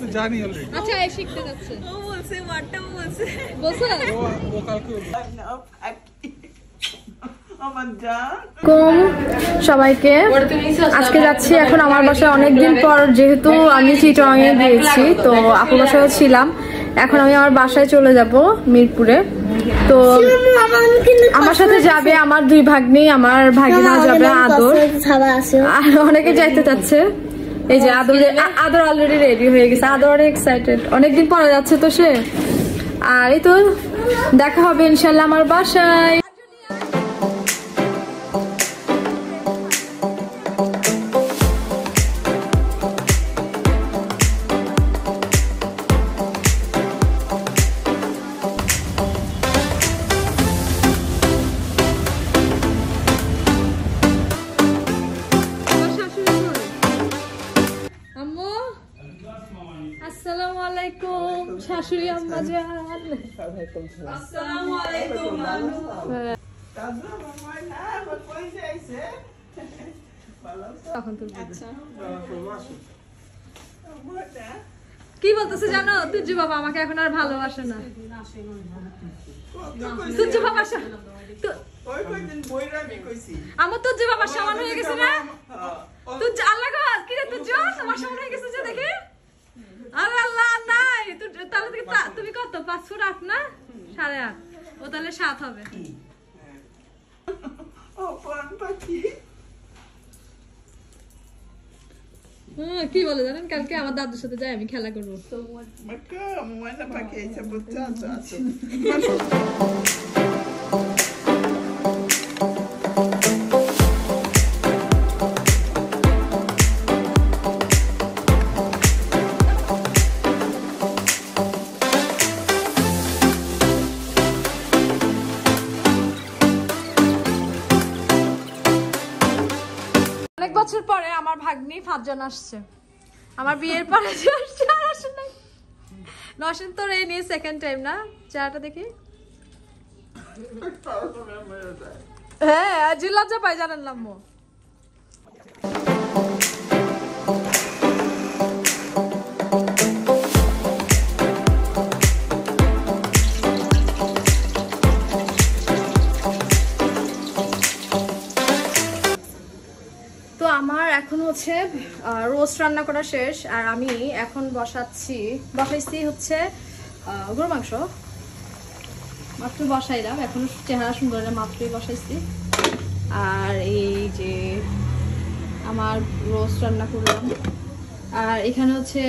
তো জানি অলরেডি। আচ্ছা এই শিখতে যাচ্ছে। ও বলছে ওয়াটটা বলছে। বলছো? ও কালকে সবাইকে আজকে যাচ্ছি এখন আমার বাসায় অনেকদিন পর, যেহেতু আমি চিটং এ গিয়েছি তো আপুর বাসায় ছিলাম, এখন আমি আমার বাসায় চলে যাব মিরপুরে। তো আমার সাথে যাবে আমার দুই ভাগ্নি, আমার ভাগিনা যাবে আদর, আর অনেকে যাইতে চাচ্ছে। এই যে আদর অলরেডি রেডি হয়ে গেছে, আদর অনেক এক্সাইটেড, অনেকদিন পরে যাচ্ছে তো সে। আর এই তো দেখা হবে ইনশাল্লাহ আমার বাসায়। আসসালামু আলাইকুম শাশুড়ি আম্মা জান। আসসালামু আলাইকুম মানু। আচ্ছা কি বলতেছে জানো, তুজ্জু বাবা আমাকে এখন আর ভালোবাসে না। তুজ্জু বাবা আমার তুজ্জু বাবা সমান হয়ে গেছে না? তুজ্জু আল্লাহ গো কি রে তুজ্জু তোমার সমান হয়ে গেছে যে দেখি। আরে আল্লাহ নাই তাহলে তুমি কত 5 ফুট 8 না 8.5? ও তাহলে 7 হবে। কি বলে জানেন, কালকে আমার দাদুর সাথে যাই আমি খেলা করবো। অনেক বছর পরে আমার ভাগ্নি ফারজান আসছে, আমার বিয়ের পরে আসে নাই। নসেন তোর এই নিয়ে সেকেন্ড টাইম না? চেহারাটা দেখি। হ্যাঁ আজ লজ্জা পাই জানেন লাম্মু। তো আমার এখন হচ্ছে রোস্ট রান্না করা শেষ, আর আমি এখন বসাইছি হচ্ছে গরু মাংস। মাত্র বসাইলাম, এখন চেহারা সুন্দর না, মাত্রই বসাইছি। আর এই যে আমার রোস্ট রান্না করলাম, আর এখানে হচ্ছে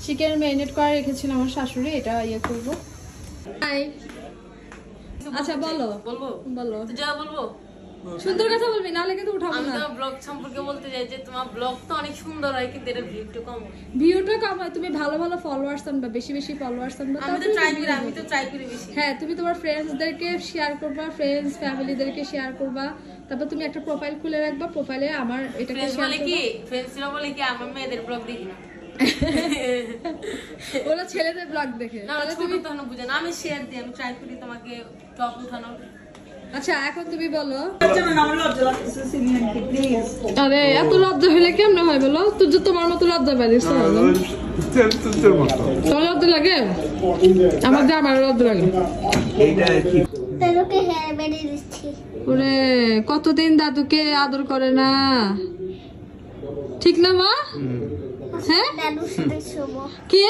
চিকেন ম্যারিনেট করে রেখেছিল আমার শাশুড়ি, এটা ইয়ে করবো। আচ্ছা বলো বলো যা বলবো সুন্দর কথা বলবি, নাহলে কিন্তু উঠাবো না। আমি তো ব্লগ সম্পর্কে বলতে চাই যে তোমার ব্লগ তো অনেক সুন্দর হয়, কিন্তু এর ভিউটা কম। ভিউটা কম হয়, তুমি ভালো ভালো ফলোয়ার্স আনবা, বেশি বেশি ফলোয়ার্স আনবা। আমি তো ট্রাই করি বেশি। হ্যাঁ তুমি তোমার ফ্রেন্ডসদেরকে শেয়ার করবা, ফ্রেন্ডস ফ্যামিলিদেরকে শেয়ার করবা, তারপর তুমি একটা প্রোফাইল খুলে রাখবা, প্রোফাইলে আমার এটাকে শেয়ার করবা। কি ফ্রেন্ডসরা বলে কি আমার মেয়েদের ব্লগ দেখি না, ওরা ছেলেদের ব্লগ দেখে। তাহলে তুমি তখন বুঝে না, আমি শেয়ার দিই, আমি ট্রাই করি তোমাকে টপ উঠানো। আচ্ছা এখন তুমি বলো। আরে এত লজ্জা হলে কেমন হয় বলো? তুই যে তোমার মতো লজ্জা পারিস তোমার লজ্জা লাগে? আমাদের আমার লজ্জা লাগে। ওরে কতদিন দাদুকে আদর করে না, ঠিক না মা? হ্যাঁ কি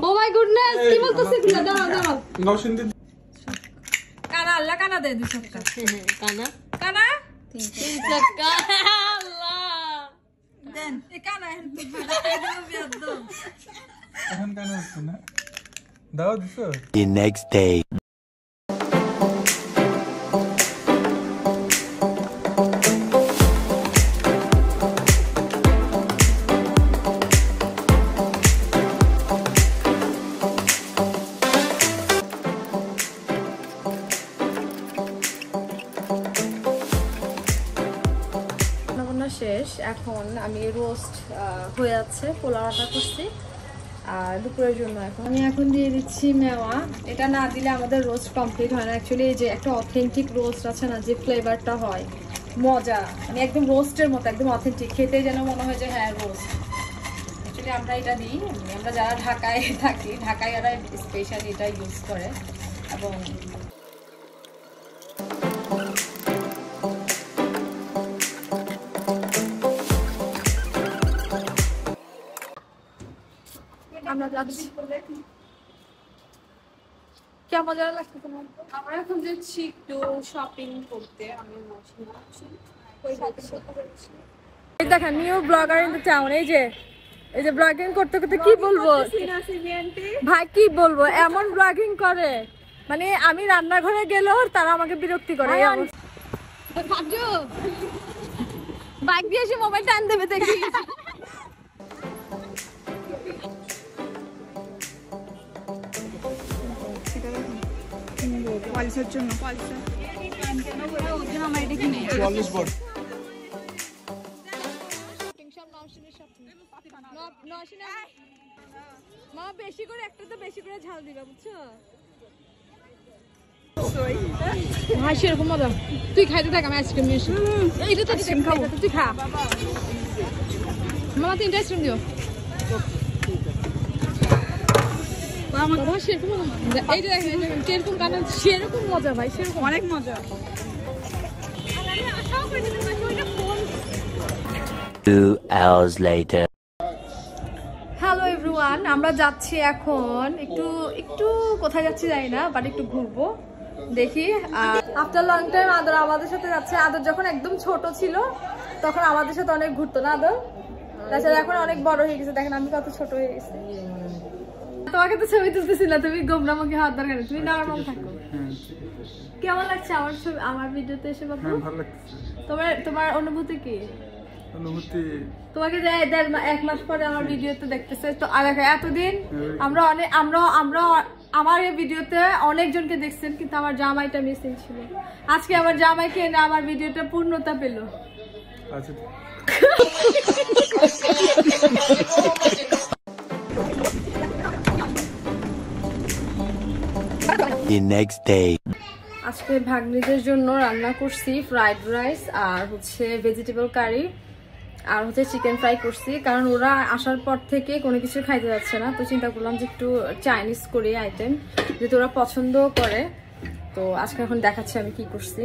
ও মাই গুডনেস, কি বলতেছে? দাঁড়াও দাঁড়াও, কানা আল্লাহ কানা দে 2 টাকা। কানা কানা 3 টাকা আল্লাহ দেন। এ কানা এখন কানা হচ্ছে না, দাও দিছো। The next day. শেষ, এখন আমি রোস্ট হয়ে যাচ্ছে, পোলাওটা করছি আর দুপুরের জন্য এখন আমি দিয়ে দিচ্ছি মেওয়া। এটা না দিলে আমাদের রোস্ট কমপ্লিট হয় না। অ্যাকচুয়ালি এই যে একটা অথেন্টিক রোস্ট আছে না, যে ফ্লেভারটা হয় মজা, মানে একদম রোস্টের মতো, একদম অথেন্টিক, খেতে যেন মনে হয় যে হ্যাঁ রোস্ট। বেসিক্যালি আমরা এটা দিই, আমরা যারা ঢাকায় থাকি, ঢাকায় এরা স্পেশালি এটা ইউজ করে। এবং আমরা যাচ্ছি, কেমন যেন লাগছে তোমার? আমরা এখন যাচ্ছি একটু শপিং করতে। আমি এই দেখেন new blogger in the town. এই যে ব্লগিং করতে করতে কি বলবো ভাই, কি বলবো, এমন ব্লগিং করে মানে আমি রান্নাঘরে গেলেও তারা আমাকে বিরক্তি করে। বাইক দিয়ে এসে মোবাইল টান দেবে দেখি। পলিসের জন্য আমার এটা কিনে মা বেশি করে একটা তো বেশি করে ঝাল দিবা, বুঝছো? ভাই সেরকম মজা, তুই খাইতে থাক, আমি আইসক্রিম নিয়ে এসি। এইটা তো আইসক্রিম খাবো, তুই খা। মামা 3টা আইসক্রিম দিও। বাবা সেরকম মজা, এই যে দেখেন কিরকম কানা, সেরকম মজা ভাই, সেরকম অনেক মজা। 2 hours later. হ্যালো এভরিওয়ান, আমরা যাচ্ছি এখন একটু কোথায় যাচ্ছি জানি না, বাট একটু ঘুরবো দেখি। আফটার লং টাইম আদর আমাদের সাথে যাচ্ছে। আদর যখন একদম ছোট ছিল তখন আমাদের সাথে অনেক ঘুরতো না আদর, তাছাড়া এখন অনেক বড় হয়ে গেছে। দেখেন আমি কত ছোট হয়ে গেছি। তোমাকে তো ছবি তুলতেছি না, তুমি গোমরামুখী হওয়ার দরকার নেই, তুমি নরমাল থাকো। কেমন লাগছে আমার ছবি, আমার ভিডিওতে এসে বাবু? ভালো লাগছে। তোমার অনুভূতি কি? অনুভূতি তোমাকে যে 1 মাস পরে আমার ভিডিওতে দেখতেছে তো, আর এতদিন আমরা আমার এই ভিডিওতে অনেকজনকে দেখছেন, কিন্তু আমার জামাইটা মিসিং ছিল। আজকে আমার জামাইকে এনে আমার ভিডিওটা পূর্ণতা পেল। আচ্ছা The next day. আজকে ভাগ্নিদের জন্য রান্না করছি ফ্রাইড রাইস আর হচ্ছে ভেজিটেবল কারি আর হচ্ছে চিকেন ফ্রাই করছি, কারণ ওরা আসার পর থেকে কোনো কিছু খাইতে যাচ্ছে না, তো চিন্তা করলাম যে একটু চাইনিজ করি আইটেম, যেহেতু ওরা পছন্দ করে। তো আজকে এখন দেখাচ্ছি আমি কি করছি।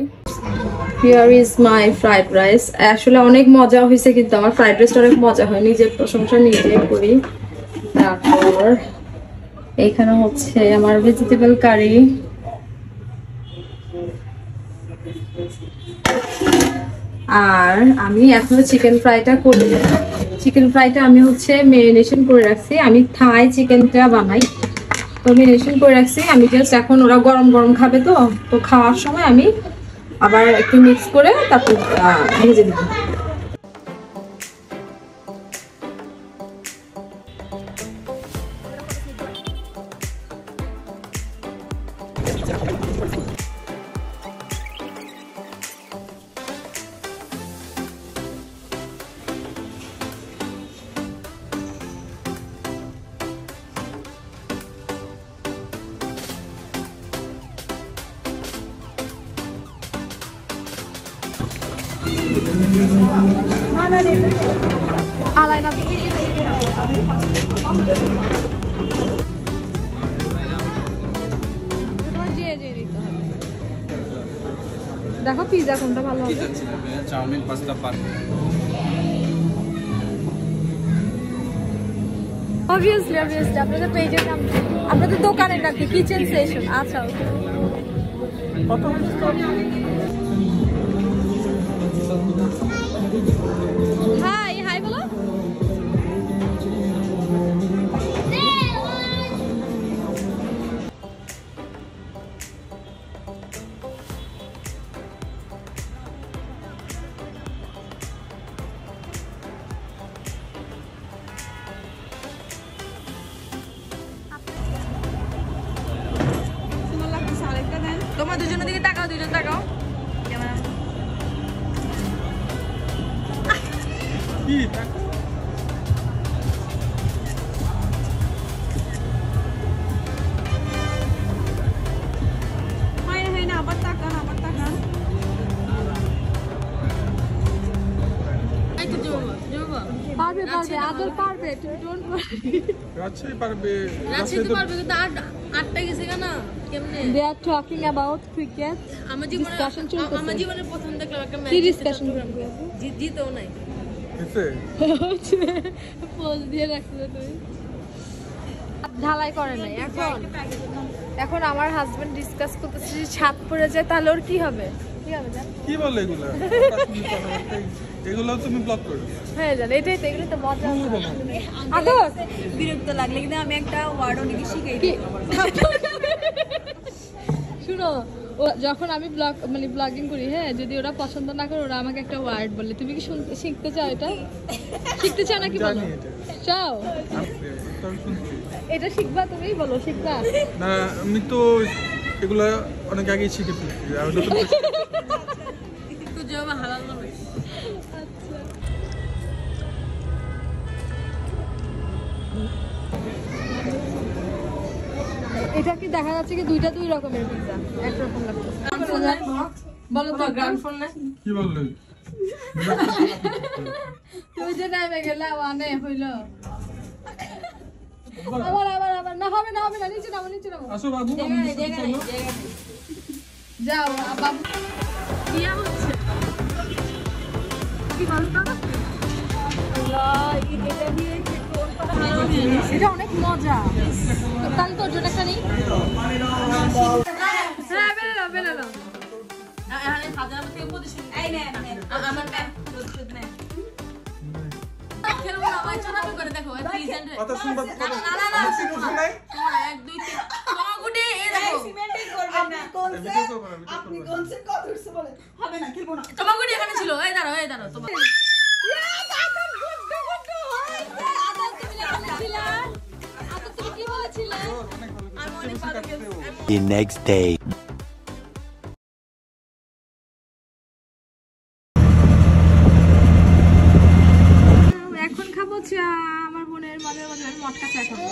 Here is my fried rice. আসলে অনেক মজা হয়েছে, কিন্তু আমার ফ্রাইড রাইসটা অনেক মজা হয়, নিজের প্রশংসা নিজে করি। তারপর এইখানে হচ্ছে আমার ভেজিটেবল কারি, আর আমি এখনো চিকেন ফ্রাইটা করি। চিকেন ফ্রাইটা আমি হচ্ছে মেরিনেশন করে রাখছি, আমি থাই চিকেনটা বানাই তো মেরিনেশন করে রাখছি। আমি জাস্ট এখন ওরা গরম গরম খাবে তো খাওয়ার সময় আমি আবার একটু মিক্স করে তারপর ভেজে দেবো। দেখো পিজা কোনটা ভালো হবে। চাউমিন, পাস্তা, অবভিয়াসলি আপনাদের পেজের নাম, আপনাদের দোকানের নাম কি? Kitchen session. আচ্ছা হাই বলো। তোমরা দুজনের দিকে তাকাও, দুজন তাকাও। কি হয় না, আবার তাকান, আবার তাকান। পারবে আদর পারবে, তুমি ডোন্ট ওয়ারি। রাজশাহী পারবে, রাজশাহী তো পারবে কিন্তু আটটা গেছে কেন কেমনে? They are talking about cricket. আমার জীবনে Discussion চলতেছে। আমার জীবনে প্রথম দেখলাম একটা ম্যাচ কি ডিসকাশন জিতেও নাই। এসে পোজ দিয়ে রাখছো তুমি। ঢালাই করে নাই এখন আমার হাজবেন্ড ডিসকাস করতেছে যে ছাদ পড়ে যায় তাহলে ওর কি হবে? কি হবে জান? কি বলে এগুলা? এগুলো তুমি ব্লক করো। হ্যাঁ জান, এটাই তো, এগুলো তো মজা। আদর বিরক্ত লাগলে কিন্তু আমি একটা ওয়ার্ড অনেকে শিখাই কি দিই। শুনো, ও যখন আমি ব্লগিং করি, হ্যাঁ, যদি ওরা পছন্দ না করে ওরা আমাকে একটা ওয়ার্ড বলে। তুমি কি শিখতে চাও? এটা শিখতে চাও নাকি বলো? জানি এটা। চাও? তবে শুনছি। এটা শিখবা? তুমি বলো শিখবা। না, আমি তো এগুলো অনেক আগেই শিখে ফেলছি। আমি নতুন করে একটু জমা হালাল হবে। এটা কি দেখা যাচ্ছে কি দুইটা দুই রকমের পিজ্জা, একরকম লাগছে। বলো তো গ্রাউন্ড ফোন না কি বললে? তুমি যে নামে গেলে মানে হইলো। আবার না, হবে না, নিচে নামো। আসো বাবু, আমার সাথে চলো। যাও বাবু। বিয়া হচ্ছে। কি বলতো? এটা অনেক মজা। তাহলে তোর জন্য একটা নেই? হ্যাঁ, বেলে নাও। এখানে হাজার থেকে প্রতিশোধ এই নে আমার ব্যাগ প্রতিশোধ নেয়। খেলবো না, ভাই চোরামি করে দেখো প্রেজেন্ট। কথা শুনবা, না আমার সিনেমা শুনাই। 1 2 3 তোমাগুডি এই দেখো সিমেন্টই করবেন না। ভিডিও করবো না, ভিডিও আপনি করবো না। কোনসের কথা ধরছে বলে হবে না, খেলবো না। তোমাগুডি এখানে ছিল। এই দাঁড়াও তোমার তুমি কি বলেছিলে? অনেক ভালো খেলছে, The next day. এখন খাবো চা। আমার বোনের মজার মজার মটকা চা খাবো।